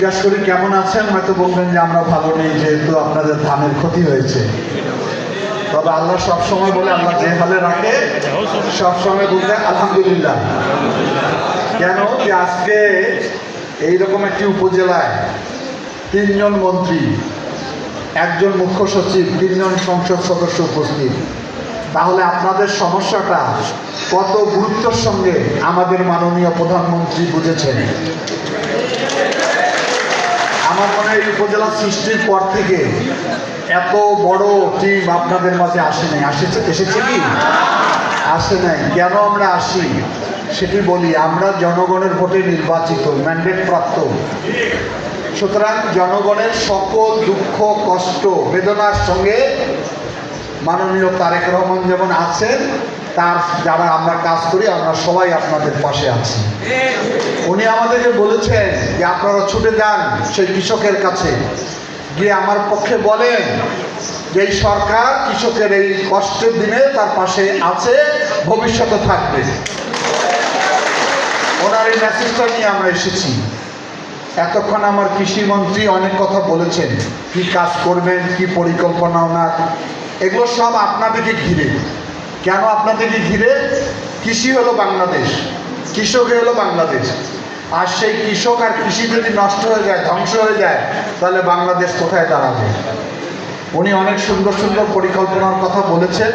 জিজ্ঞাসা করি কেমন আছেন, হয়তো বলবেন যে আমরা ভালো নেই, যেহেতু আপনাদের ধানের ক্ষতি হয়েছে। তবে আল্লাহ সবসময় বলে, আল্লাহ যে হালে রাখে সবসময় বলতে আলহামদুলিল্লাহ। কেন যে আজকে এইরকম একটি উপজেলায় 3 জন মন্ত্রী, 1 জন মুখ্য সচিব, 3 জন সংসদ সদস্য উপস্থিত, তাহলে আপনাদের সমস্যাটা কত গুরুত্বের সঙ্গে আমাদের মাননীয় প্রধানমন্ত্রী বুঝেছেন। আমার মনে হয় এই উপজেলা সৃষ্টির পর থেকে এত বড় টিম আপনাদের মাঝে আসে নাই। এসেছে কি? আসে নাই। কেন আমরা আসি সেটি বলি। আমরা জনগণের ভোটে নির্বাচিত, ম্যান্ডেট প্রাপ্ত। সুতরাং জনগণের সকল দুঃখ, কষ্ট, বেদনার সঙ্গে মাননীয় তারেক রহমান যেমন আছেন, তার যারা আমরা কাজ করি, আমরা সবাই আপনাদের পাশে আছি। উনি আমাদেরকে বলেছেন যে আপনারা ছুটে যান সেই কৃষকের কাছে, গিয়ে আমার পক্ষে বলেন যে এই সরকার কৃষকের এই কষ্টের দিনে তার পাশে আছে, ভবিষ্যতে থাকবে। ওনার এই মেসেজটা নিয়ে আমরা এসেছি। এতক্ষণ আমার কৃষিমন্ত্রী অনেক কথা বলেছেন, কি কাজ করবেন, কি পরিকল্পনা ওনার, এগুলো সব আপনাদেরকে ঘিরে। কেন আপনাদেরকে ঘিরে? কৃষি হলো বাংলাদেশ, কৃষক হলো বাংলাদেশ। আর সেই কৃষক আর কৃষি যদি নষ্ট হয়ে যায়, ধ্বংস হয়ে যায়, তাহলে বাংলাদেশ কোথায় দাঁড়াবে? উনি অনেক সুন্দর সুন্দর পরিকল্পনার কথা বলেছেন।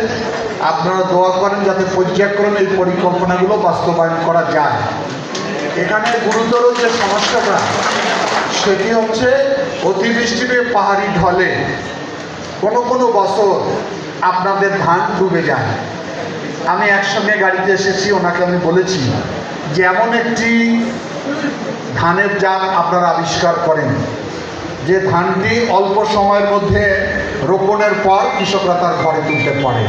আপনারা দোয়া করেন যাতে পর্যায়ক্রমে এই পরিকল্পনাগুলো বাস্তবায়ন করা যায়। এখানে গুরুতর যে সমস্যাটা, সেটি হচ্ছে অতিবৃষ্টিতে পাহাড়ি ঢলে কোনো কোনো বছর আপনাদের ধান ডুবে যায়। আমি একসঙ্গে গাড়িতে এসেছি, ওনাকে আমি বলেছি যে এমন একটি ধানের জাত আপনারা আবিষ্কার করেন যে ধানটি অল্প সময়ের মধ্যে রোপণের পর কৃষকরা তার ঘরে তুলতে পারে।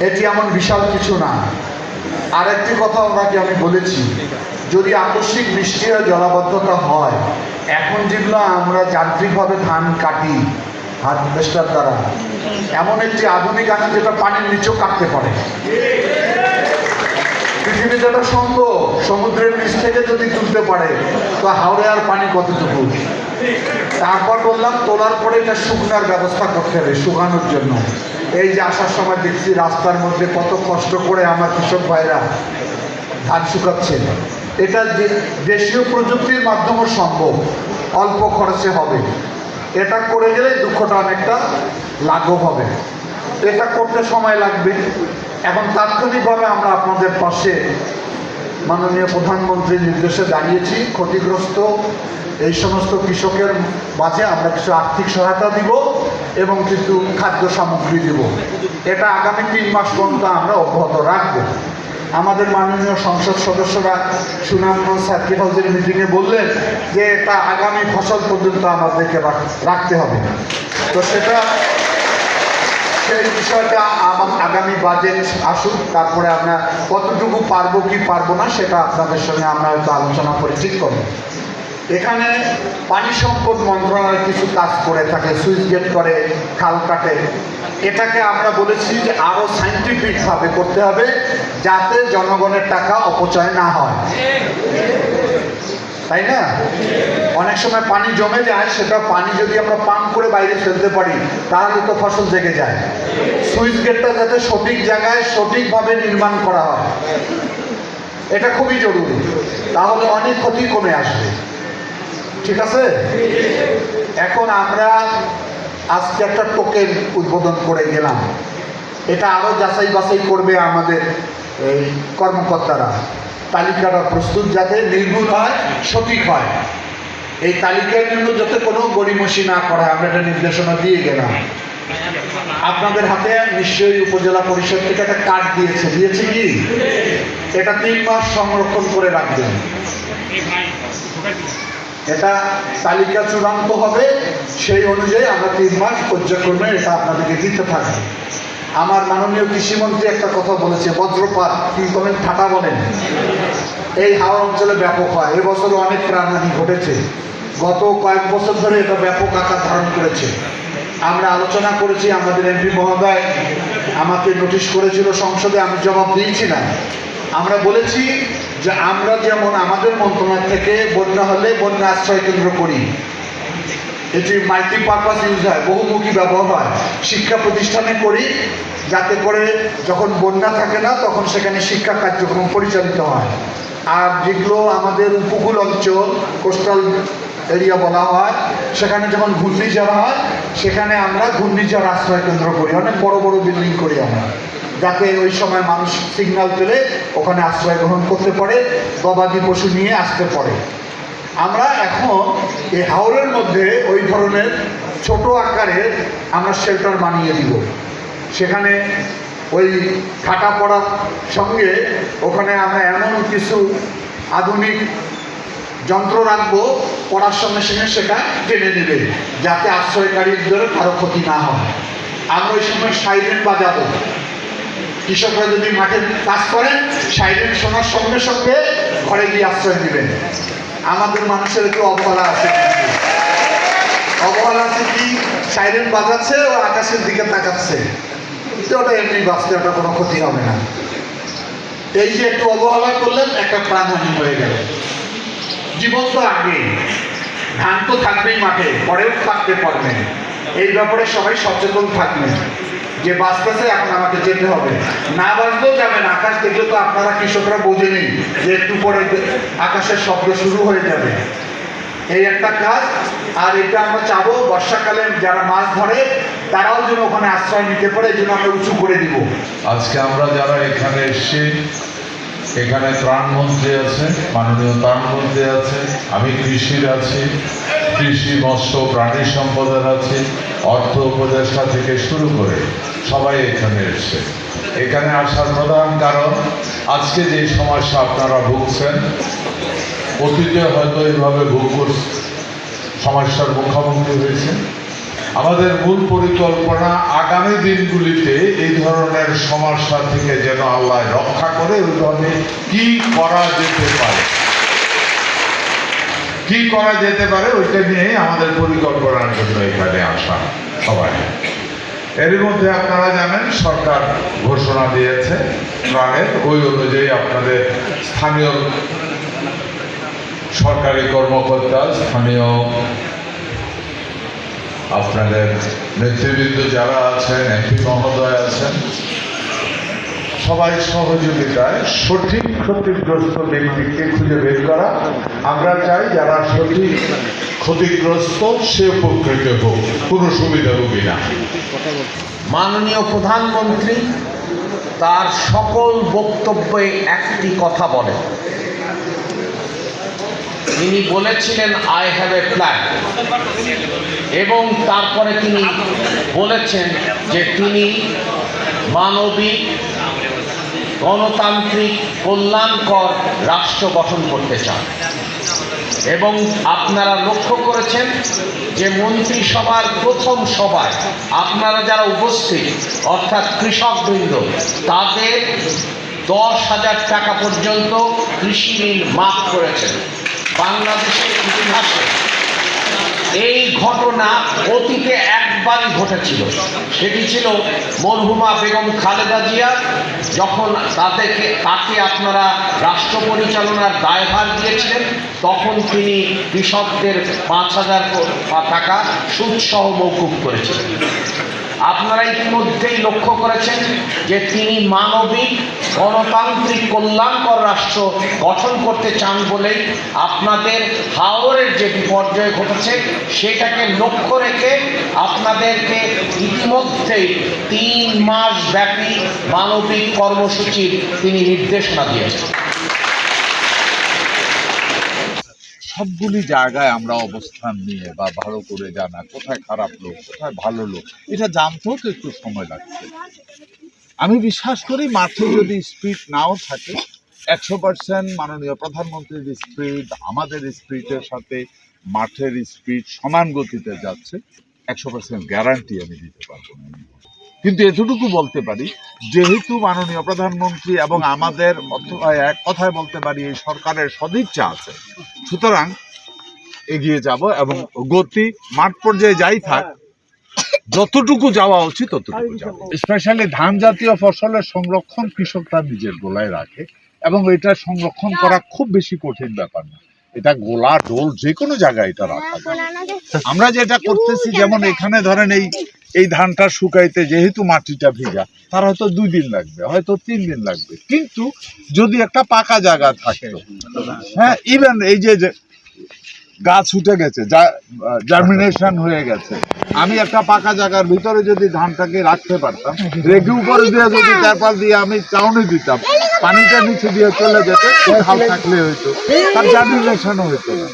এটি এমন বিশাল কিছু না। আরেকটি কথা ওনাকে আমি বলেছি, যদি আকস্মিক বৃষ্টি হয়, জলাবদ্ধতা হয়, এখন যেগুলো আমরা যান্ত্রিকভাবে ধান কাটি হারভেস্টার দ্বারা, এমন একটি আধুনিক আছে যেটা পানির নিচেও কাটতে পারে। পৃথিবীতে যেটা সম্ভব, সমুদ্রের নিচ থেকে যদি তুলতে পারে, তো হাওড়ে আর পানি কতটুকু। তারপর বললাম তোলার পরে এটা শুকনার ব্যবস্থা করতে হবে, শুকানোর জন্য। এই যে আসার সময় দেখছি রাস্তার মধ্যে কত কষ্ট করে আমার কৃষক ভাইরা ধান শুকাচ্ছে। এটা দেশীয় প্রযুক্তির মাধ্যমে সম্ভব, অল্প খরচে হবে। এটা করে গেলে দুঃখটা অনেকটা লাঘব হবে। এটা করতে সময় লাগবে। এখন তাৎক্ষণিকভাবে আমরা আপনাদের পাশে মাননীয় প্রধানমন্ত্রীর নির্দেশে দাঁড়িয়েছি। ক্ষতিগ্রস্ত এই সমস্ত কৃষকের মাঝে আমরা কিছু আর্থিক সহায়তা দিব এবং কিছু খাদ্য সামগ্রী দিব। এটা আগামী 3 মাস পর্যন্ত আমরা অব্যাহত রাখবো। আমাদের মাননীয় সংসদ সদস্যরা সুনামগঞ্জ সার্কিট হাউসের মিটিংয়ে বললেন যে এটা আগামী ফসল পর্যন্ত আমাদেরকে রাখতে হবে। তো সেই বিষয়টা আগামী বাজেট আসুক, তারপরে আমরা কতটুকু পারবো কি পারবো না সেটা আপনাদের সঙ্গে আমরা হয়তো আলোচনা করে ঠিক করবো। এখানে পানি সম্পদ মন্ত্রণালয় কিছু কাজ করে থাকে, সুইচ গেট করে, খাল কাটে। এটাকে আমরা বলেছি যে আরও সাইন্টিফিকভাবে করতে হবে, যাতে জনগণের টাকা অপচয় না হয়, তাই না? অনেক সময় পানি জমে যায়, সেটা পানি যদি আমরা পাম্প করে বাইরে ফেলতে পারি, তাহলে তো ফসল জেগে যায়। সুইচ গেটটা যাতে সঠিক জায়গায় সঠিকভাবে নির্মাণ করা হয়, এটা খুবই জরুরি। তাহলে অনেক ক্ষতি কমে আসবে। ঠিক আছে? এখন আমরা আজকে একটা টোকেন উদ্বোধন করে গেলাম। এটা আরও যাচাই বাছাই করবে আমাদের এই কর্মকর্তারা। তালিকাটা প্রস্তুত যাতে নির্ভুল হয়, সঠিক হয়। এই তালিকার জন্য যাতে কোনো গড়িমসি না করা হয়, আমরা একটা নির্দেশনা দিয়ে গেলাম। আপনাদের হাতে নিশ্চয়ই উপজেলা পরিষদ থেকে একটা কার্ড দিয়েছে কি? এটা 3 মাস সংরক্ষণ করে রাখবেন। এটা তালিকা চূড়ান্ত হবে, সেই অনুযায়ী আমরা 3 মাস পর্যায়ক্রমে এটা আপনাদেরকে দিতে থাকবে। আমার মাননীয় কৃষিমন্ত্রী একটা কথা বলেছে, বজ্রপাত কি বলেন, ঠাটা বলেন, এই হাওড় অঞ্চলে ব্যাপক হয়। এবছরে অনেক প্রাণহানি ঘটেছে। গত কয়েক বছর ধরে এটা ব্যাপক আকার ধারণ করেছে। আমরা আলোচনা করেছি, আমাদের এমপি মহোদয় আমাকে নোটিশ করেছিল সংসদে, আমি জবাব দিয়েছিলাম। আমরা বলেছি যে আমরা যেমন আমাদের মন্ত্রণালয় থেকে বন্যা হলে বন্যা আশ্রয় কেন্দ্র করি, এটি মাল্টিপারপাস ইউজ হয়, বহুমুখী ব্যবহার হয়, শিক্ষা প্রতিষ্ঠানে করি, যাতে করে যখন বন্যা থাকে না তখন সেখানে শিক্ষা কার্যক্রম পরিচালিত হয়। আর যেগুলো আমাদের উপকূল অঞ্চল, কোস্টাল এরিয়া বলা হয়, সেখানে যখন ঘূর্ণিঝড় হয় সেখানে আমরা ঘূর্ণিঝড় আশ্রয় কেন্দ্র করি, অনেক বড় বড় বিল্ডিং করি আমরা, যাতে ওই সময় মানুষ সিগন্যাল পেলে ওখানে আশ্রয় গ্রহণ করতে পারে, গবাদি পশু নিয়ে আসতে পারে। আমরা এখন এই হাওরের মধ্যে ওই ধরনের ছোট আকারের আমরা শেল্টার বানিয়ে দিব। সেখানে ওই থাকা পড়ার সঙ্গে ওখানে আমরা এমন কিছু আধুনিক যন্ত্র রাখবো, পড়ার সঙ্গে সঙ্গে সেটা টেনে নেবে, যাতে আশ্রয়কারীদের কারো ক্ষতি না হয়। আমরা ওই সময় সাইরেন বাজাবো, কৃষকরা যদি মাঠে কাজ করেন সাইরেন শোনার সঙ্গে সঙ্গে ঘরে গিয়ে আশ্রয় দিবেন। আমাদের মানুষের একটু অবহেলা আছে, অবহেলা আছে কি, সাইরেন বাজাচ্ছে ও আকাশের দিকে তাকাচ্ছে, ওটা এমনি বাঁচতে, ওটা কোনো ক্ষতি হবে না। এই যে একটু অবহেলা করলেন, একটা প্রাণহানি হয়ে গেল। জীবন তো আগে, ধান তো থাকবেই মাঠে, পরেও থাকতে পারবেন। এই ব্যাপারে সবাই সচেতন থাকবেন যে বাঁচতেছে, এখন আমাকে যেতে হবে, না বাঁচলেও যাবেন। আকাশ দেখলে তো আপনারা কৃষকরা বোঝেনি যে একটু পরে আকাশের শব্দ শুরু হয়ে যাবে, এই একটা কাজ। আর এটা আমরা চাবো বর্ষাকালে যারা মাছ ধরে তারাও যেন ওখানে আশ্রয় নিতে পারে, এই জন্য আমরা উঁচু করে দিব। আজকে আমরা যারা এখানে এসেছি, এখানে ত্রাণমন্ত্রী আছে, মাননীয় ত্রাণমন্ত্রী আছে, আমি কৃষির আছি, কৃষি মৎস্য প্রাণী সম্পদের আছে, অর্থ উপদেষ্টা থেকে শুরু করে সবাই এখানে এসছে। এখানে আসার প্রধান কারণ আজকে যে সমস্যা আপনারা ভুগছেন, অতীতে হয়তো এইভাবে সমস্যার মুখোমুখি হয়েছে। আমাদের মূল পরিকল্পনা আগামী দিনগুলিতে এই ধরনের সমস্যা থেকে যেন আল্লাহ রক্ষা করে, ওইভাবে কি করা যেতে পারে ওইটা নিয়ে আমাদের পরিকল্পনার জন্য এখানে আসা সবাই। এর মধ্যে আপনারা জানেন সরকার ঘোষণা দিয়েছে ত্রাণের, ওই অনুযায়ী আপনাদের স্থানীয় সরকারি কর্মকর্তা, স্থানীয় আপনাদের নেতৃবৃন্দ যারা আছেন, এমপি মহোদয় আছেন, সবাই সহযোগিতায় সঠিক ক্ষতিগ্রস্ত ব্যক্তিকে খুঁজে বের করা। আমরা চাই যারা সঠিক ক্ষতিগ্রস্ত সে উপকৃত হোক, কোনো সুবিধাভোগী না। মাননীয় প্রধানমন্ত্রী তার সকল বক্তব্যে একটি কথা বলেন। তিনি বলেছিলেন আই হ্যাভ এ প্ল্যান, এবং তারপরে তিনি বলেছেন যে তিনি মানবিক, গণতান্ত্রিক, কল্যাণকর রাষ্ট্র গঠন করতে চান। এবং আপনারা লক্ষ্য করেছেন যে মন্ত্রিসভার প্রথম সভায় আপনারা যারা উপস্থিত, অর্থাৎ কৃষকবৃন্দ, তাদের 10,000 টাকা পর্যন্ত কৃষি ঋণ মাফ করেছেন। বাংলাদেশের ইতিহাসে এই ঘটনা অতীতে একবারই ঘটেছিল, সেটি ছিল মরহুমা বেগম খালেদা জিয়া, যখন তাকে আপনারা রাষ্ট্র পরিচালনার দায়ভার দিয়েছিলেন, তখন তিনি কৃষকদের 5,000 টাকা সুদসহ মওকুফ করেছিলেন। আপনারা ইতিমধ্যেই লক্ষ্য করেছেন যে তিনি মানবিক, গণতান্ত্রিক, কল্যাণকর রাষ্ট্র গঠন করতে চান বলেই আপনাদের হাওরের যে বিপর্যয় ঘটেছে সেটাকে লক্ষ্য রেখে আপনাদেরকে ইতিমধ্যেই 3 মাস ব্যাপী মানবিক কর্মসূচির তিনি নির্দেশনা দিয়েছেন। সবগুলি জায়গায় আমরা অবস্থান নিয়ে বা ভালো করে জানা, কোথায় খারাপ লোক, কোথায় ভালো লোক, এটা জানতেও তো একটু সময় লাগছে। আমি বিশ্বাস করি মাঠে যদি স্পিড নাও থাকে, 100% মাননীয় প্রধানমন্ত্রীর স্পিড আমাদের স্পিডের সাথে মাঠের স্পিড সমান গতিতে যাচ্ছে, 100% গ্যারান্টি আমি দিতে পারবো না। কিন্তু এতটুকু বলতে পারি, যেহেতু মাননীয় প্রধানমন্ত্রী এবং আমাদের এক কথায় বলতে পারি এই সরকারের সদিচ্ছা আছে, সুতরাং এগিয়ে যাব এবং গতি মাঠ পর্যায়ে যাই থাক, যতটুকু যাওয়া উচিত ততটুকু যাব। স্পেশালি ধান জাতীয় ফসলের সংরক্ষণ কৃষকরা নিজের গোলায় রাখে, এবং এটা সংরক্ষণ করা খুব বেশি কঠিন ব্যাপার না। এটা গোলা ডোল যে কোনো জায়গায় এটা রাখা যায়। আমরা যেটা করতেছি, যেমন এখানে ধরেন এই ধানটা শুকাইতে যেহেতু মাটিটা ভিজা, তার হয়তো 2 দিন লাগবে, হয়তো 3 দিন লাগবে। কিন্তু যদি একটা পাকা জায়গা থাকতো, হ্যাঁ, ইভেন এই যে গাছ উঠে গেছে, জার্মিনেশন হয়ে গেছে, আমি একটা পাকা জায়গার ভিতরে যদি ধানটাকে রাখতে পারতাম, রেখে উপরে দিয়ে যদি তারপর দিয়ে আমি চাউনি দিতাম, পানিটা নিচে দিয়ে চলে যেতে, হাল থাকলে হয়তো তার জার্মিনেশনও হইতো না।